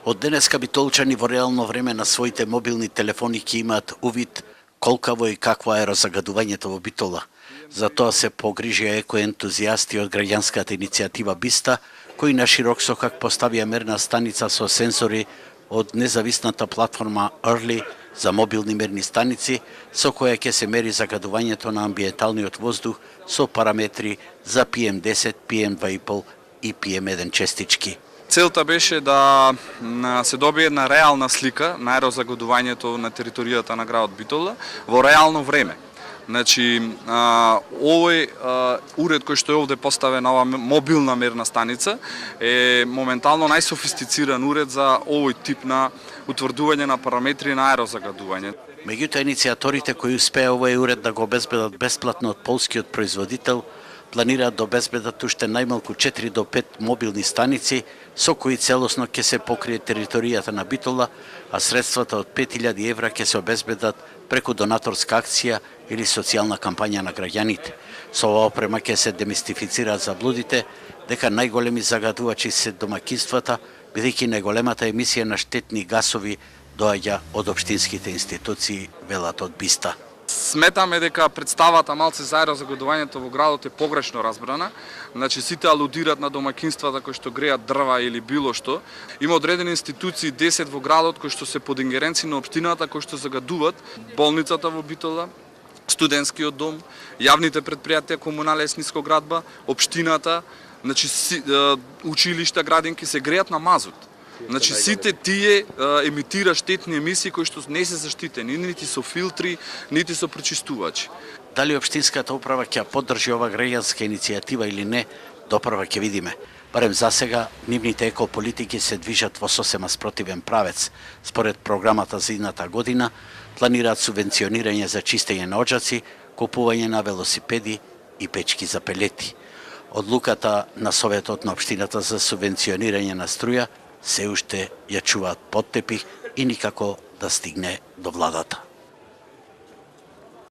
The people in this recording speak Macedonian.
Од денеска битолчани во реално време на своите мобилни телефони ќе имаат увид колкаво и какво е раззагадувањето во Битола. За тоа се погрижија екоентузијасти од граѓанската иницијатива Биста, кои на широк сокак поставија мерна станица со сензори од независната платформа Early за мобилни мерни станици, со која ќе се мери загадувањето на амбиенталниот воздух со параметри за PM10, PM2,5 и PM1 честички. Целта беше да се добие една реална слика на аерозагадувањето на територијата на градот Битола во реално време. Значи, овој уред кој што е овде поставен, ова мобилна мерна станица, е моментално најсофистициран уред за овој тип на утврдување на параметри на аерозагадување. Меѓутоа, иницијаторите кои успеа овој уред да го обезбедат бесплатно од полскиот производител, планираат да обезбедат уште најмалку 4 до 5 мобилни станици, со кои целосно ќе се покрие територијата на Битола, а средствата од 5000 евра ќе се обезбедат преку донаторска акција или социјална кампања на граѓаните. Со ова опрема ќе се демистифицираат заблудите дека најголеми загадувачи се домаќинствата, бидејќи најголемата емисија на штетни гасови доаѓа од општинските институции, велат од Биста. Сметаме дека представата малце за аерозагадувањето во градот е погрешно разбрана. Значи, сите алудираат на домаќинствата кои што греат дрва или било што. Има одредени институции 10 во градот кои што се под ингеренција на општината, кои што загадуваат болницата во Битола, студентскиот дом, јавните предпријатија комуналес нискоградба, општината, значи училишта, градинки се греат на мазут. Значи, сите тие емитира штетни емисии кои што не се заштитени, нити со филтри, нити со пречистувачи. Дали општинската управа ќе поддржи ова граѓанска иницијатива или не, допрва ќе видиме. Барем за сега, нивните екополитики се движат во сосема спротивен правец. Според програмата за идната година, планираат субвенционирање за чистење на оджаци, купување на велосипеди и печки за пелети. Одлуката на Советот на општината за субвенционирање на струја се уште ја чуваат под тепих и никако да стигне до владата.